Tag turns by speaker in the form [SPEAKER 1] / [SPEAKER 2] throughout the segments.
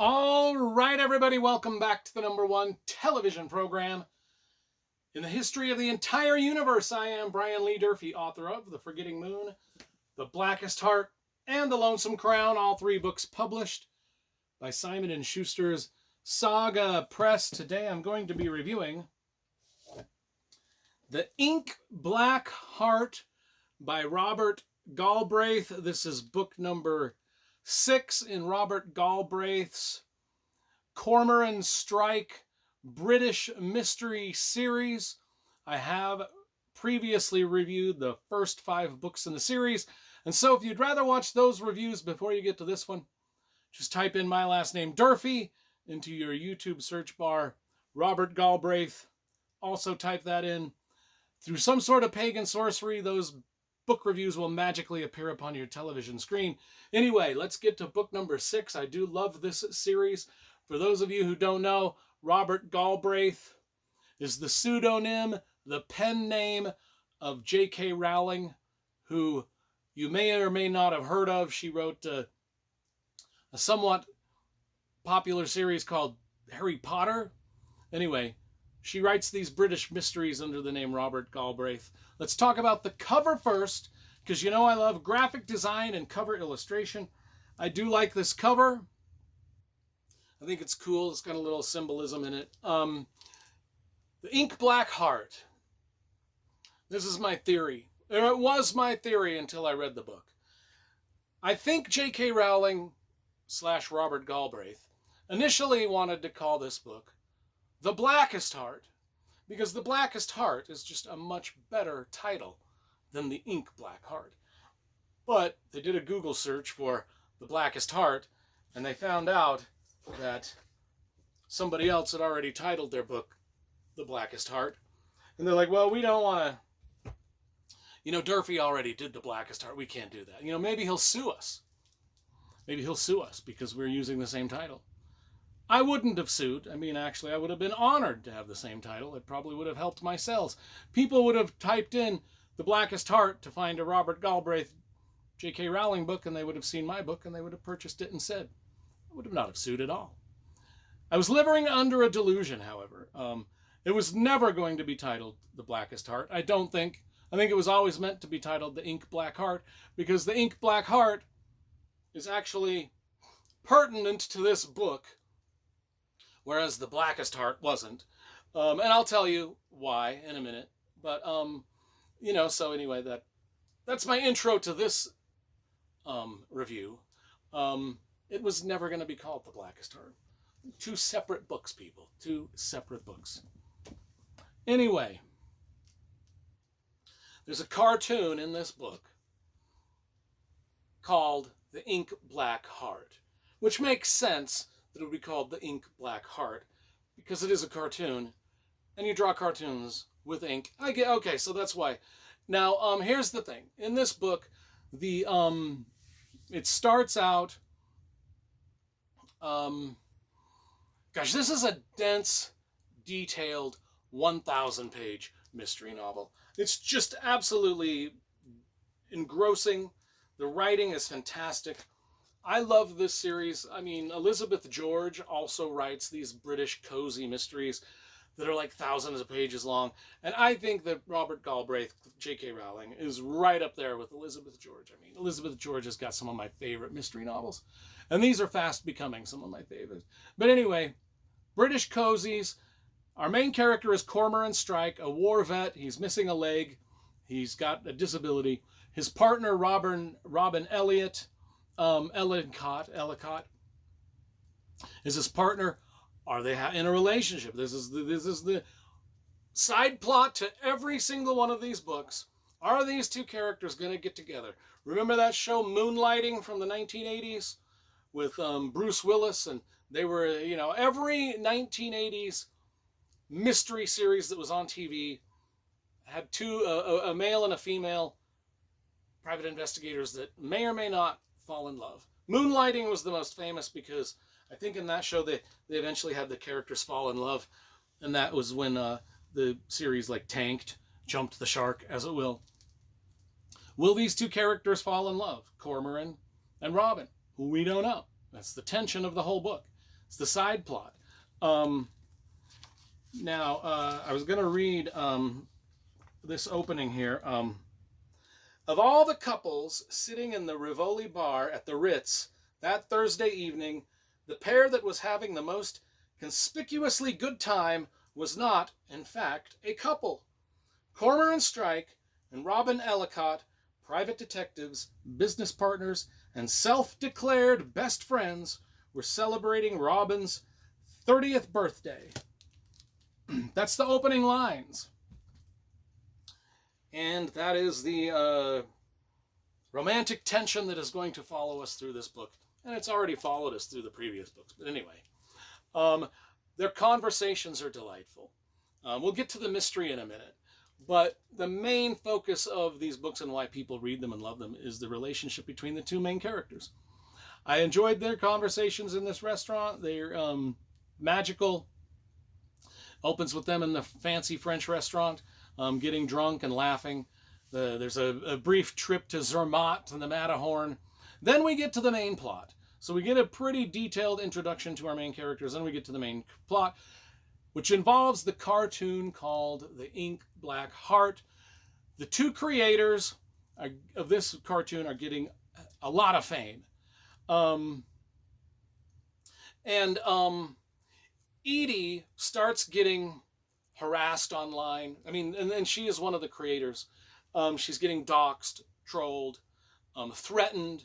[SPEAKER 1] All right, everybody, welcome back to the #1 television program in the history of the entire universe. I am Brian Lee Durfee, author of The Forgetting Moon, The Blackest Heart, and The Lonesome Crown, all three books published by Simon & Schuster's Saga Press. Today I'm going to be reviewing The Ink Black Heart by Robert Galbraith. This is book number 6 in Robert Galbraith's Cormoran Strike British Mystery Series. I have previously reviewed the first 5 books in the series, and so if you'd rather watch those reviews before you get to this one, just type in my last name, Durfee, into your YouTube search bar. Robert Galbraith, also type that in. Through some sort of pagan sorcery, those book reviews will magically appear upon your television screen. Anyway, let's get to book number 6. I do love this series. For those of you who don't know, Robert Galbraith is the pseudonym, the pen name of J.K. Rowling, who you may or may not have heard of. She wrote a somewhat popular series called Harry Potter. Anyway, she writes these British mysteries under the name Robert Galbraith. Let's talk about the cover first, because you know I love graphic design and cover illustration. I do like this cover. I think it's cool. It's got a little symbolism in it. The Ink Black Heart. This is my theory. It was my theory until I read the book. I think J.K. Rowling / Robert Galbraith initially wanted to call this book The Blackest Heart, because The Blackest Heart is just a much better title than The Ink Black Heart. But they did a Google search for The Blackest Heart, and they found out that somebody else had already titled their book The Blackest Heart. And they're like, well, we don't want to, Durfee already did The Blackest Heart. We can't do that. Maybe he'll sue us. Maybe he'll sue us because we're using the same title. I wouldn't have sued. Actually, I would have been honored to have the same title. It probably would have helped my sales. People would have typed in The Blackest Heart to find a Robert Galbraith J.K. Rowling book, and they would have seen my book, and they would have purchased it instead. I would have not have sued at all. I was living under a delusion, however. It was never going to be titled The Blackest Heart, I don't think. I think it was always meant to be titled The Ink Black Heart, because The Ink Black Heart is actually pertinent to this book, whereas The Blackest Heart wasn't. And I'll tell you why in a minute. But, so anyway, that's my intro to this review. It was never going to be called The Blackest Heart. 2 separate books, people. 2 separate books. Anyway, there's a cartoon in this book called The Ink Black Heart, which makes sense that it would be called The Ink Black Heart, because it is a cartoon, and you draw cartoons with ink. Okay, so that's why. Now, here's the thing. In this book, it starts out, this is a dense, detailed, 1,000-page mystery novel. It's just absolutely engrossing. The writing is fantastic. I love this series. Elizabeth George also writes these British cozy mysteries that are like thousands of pages long. And I think that Robert Galbraith, J.K. Rowling, is right up there with Elizabeth George. Elizabeth George has got some of my favorite mystery novels. And these are fast becoming some of my favorites. But anyway, British cozies. Our main character is Cormoran Strike, a war vet. He's missing a leg. He's got a disability. His partner, Robin Elliott, Ellicott, is his partner. Are they in a relationship? This is the side plot to every single one of these books. Are these 2 characters going to get together? Remember that show Moonlighting from the 1980s with Bruce Willis? And they were, every 1980s mystery series that was on TV had 2, a male and a female private investigators that may or may not fall in love. Moonlighting was the most famous because I think in that show they eventually had the characters fall in love, and that was when the series tanked, jumped the shark, as it will. Will these 2 characters fall in love? Cormoran and Robin, who we don't know. That's the tension of the whole book. It's the side plot. Now, I was going to read this opening here. Of all the couples sitting in the Rivoli bar at the Ritz that Thursday evening, the pair that was having the most conspicuously good time was not, in fact, a couple. Cormoran Strike and Robin Ellicott, private detectives, business partners, and self-declared best friends, were celebrating Robin's 30th birthday. That's the opening lines. And that is the romantic tension that is going to follow us through this book. And it's already followed us through the previous books. But anyway, their conversations are delightful. We'll get to the mystery in a minute. But the main focus of these books and why people read them and love them is the relationship between the two main characters. I enjoyed their conversations in this restaurant. They're magical. Opens with them in the fancy French restaurant, getting drunk and laughing. There's a brief trip to Zermatt and the Matterhorn. Then we get to the main plot. So we get a pretty detailed introduction to our main characters. Then we get to the main plot, which involves the cartoon called The Ink Black Heart. The two creators of this cartoon are getting a lot of fame. Edie starts getting harassed online. I mean, and she is one of the creators. She's getting doxxed, trolled, threatened,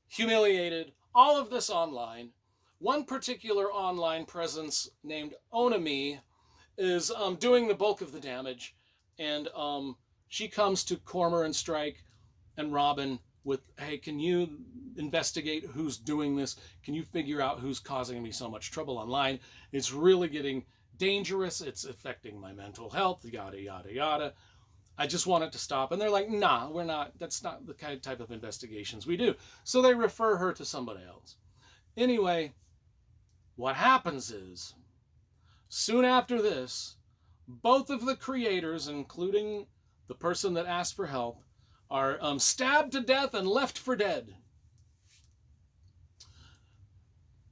[SPEAKER 1] humiliated, all of this online. One particular online presence named Onami is doing the bulk of the damage, and she comes to Cormoran Strike and Robin with, hey, can you investigate who's doing this? Can you figure out who's causing me so much trouble online? It's really getting dangerous. It's affecting my mental health, yada, yada, yada. I just want it to stop. And they're like, nah, we're not. That's not the kind of type of investigations we do. So they refer her to somebody else. Anyway, what happens is, soon after this, both of the creators, including the person that asked for help, are stabbed to death and left for dead.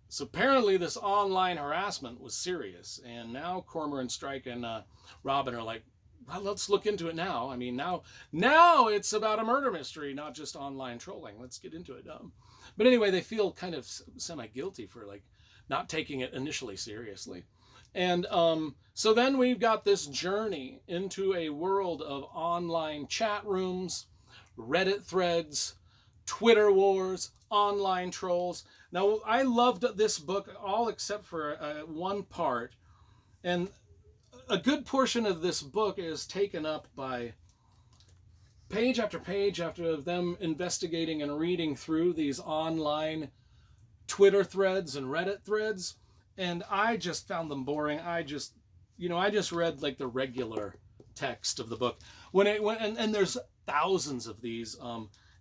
[SPEAKER 1] So apparently this online harassment was serious, and now Cormoran Strike and Robin are like, well, let's look into it now. I mean, now it's about a murder mystery, not just online trolling. Let's get into it. But anyway, they feel kind of semi-guilty for like not taking it initially seriously. And so then we've got this journey into a world of online chat rooms, Reddit threads, Twitter wars, online trolls. Now, I loved this book all except for one part. And a good portion of this book is taken up by page after page after them investigating and reading through these online Twitter threads and Reddit threads. And I just found them boring. I just read like the regular text of the book. And there's thousands of these.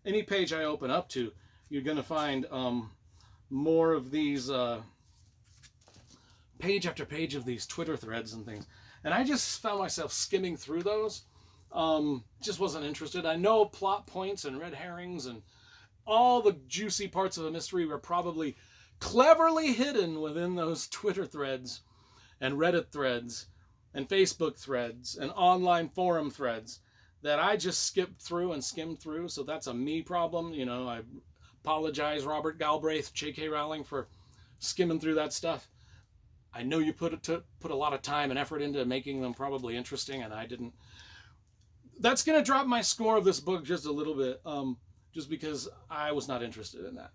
[SPEAKER 1] Any page I open up to, you're going to find more of these page after page of these Twitter threads and things. And I just found myself skimming through those. Just wasn't interested. I know plot points and red herrings and all the juicy parts of a mystery were probably cleverly hidden within those Twitter threads and Reddit threads and Facebook threads and online forum threads that I just skipped through and skimmed through. So that's a me problem. You know, I apologize, Robert Galbraith, J.K. Rowling, for skimming through that stuff. I know you put a lot of time and effort into making them probably interesting, and I didn't. That's going to drop my score of this book just a little bit, just because I was not interested in that,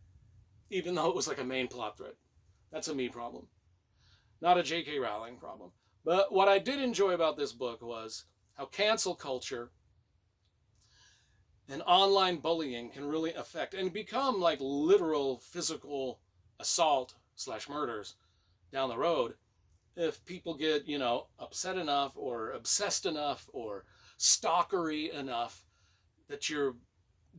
[SPEAKER 1] even though it was like a main plot thread. That's a me problem, not a J.K. Rowling problem. But what I did enjoy about this book was how cancel culture and online bullying can really affect and become like literal physical assault / murders down the road if people get, upset enough or obsessed enough or stalkery enough that you're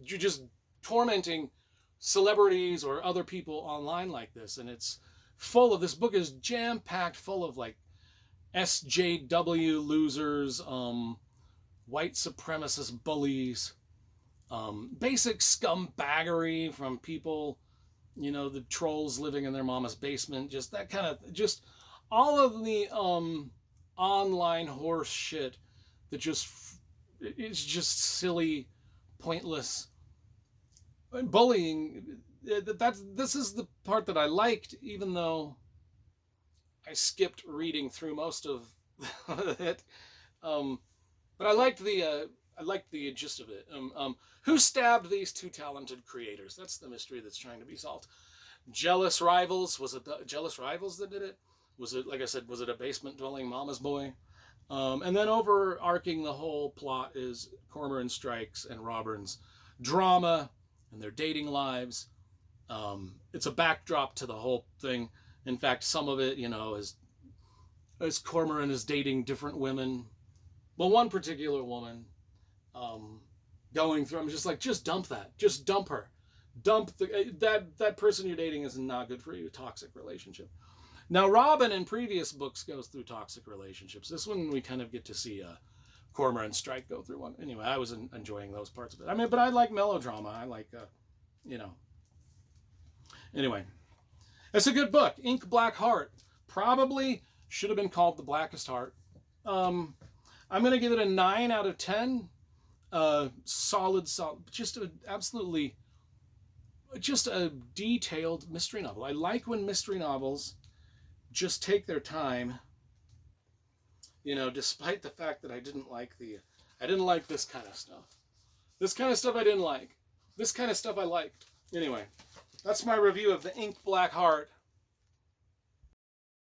[SPEAKER 1] just tormenting celebrities or other people online like this. And it's full of, this book is jam-packed full of like SJW losers, white supremacist bullies, basic scumbaggery from people you know, the trolls living in their mama's basement, just that kind of, just all of the online horse shit that just, it's just silly, pointless bullying. This is the part that I liked, even though I skipped reading through most of it. But I liked the gist of it. Who stabbed these two talented creators? That's the mystery that's trying to be solved. Jealous rivals. Was it the jealous rivals that did it? Was it, like I said, was it a basement dwelling mama's boy? And then overarching the whole plot is Cormoran Strike's and Robin's drama and their dating lives. It's a backdrop to the whole thing. In fact, some of it, you know, is as Cormoran is dating different women. Well, one particular woman, going through, I'm just like, just dump that. Just dump her. Dump that person you're dating is not good for you. Toxic relationship. Now, Robin in previous books goes through toxic relationships. This one we kind of get to see Cormoran Strike go through one. Anyway, I was enjoying those parts of it. I mean, but I like melodrama. I like, you know. Anyway, it's a good book. Ink Black Heart. Probably should have been called The Blackest Heart. I'm going to give it a 9 out of 10. Solid. Just a detailed mystery novel. I like when mystery novels just take their time, you know, despite the fact that I didn't like this kind of stuff. This kind of stuff I didn't like. This kind of stuff I liked. Anyway, that's my review of the Ink Black Heart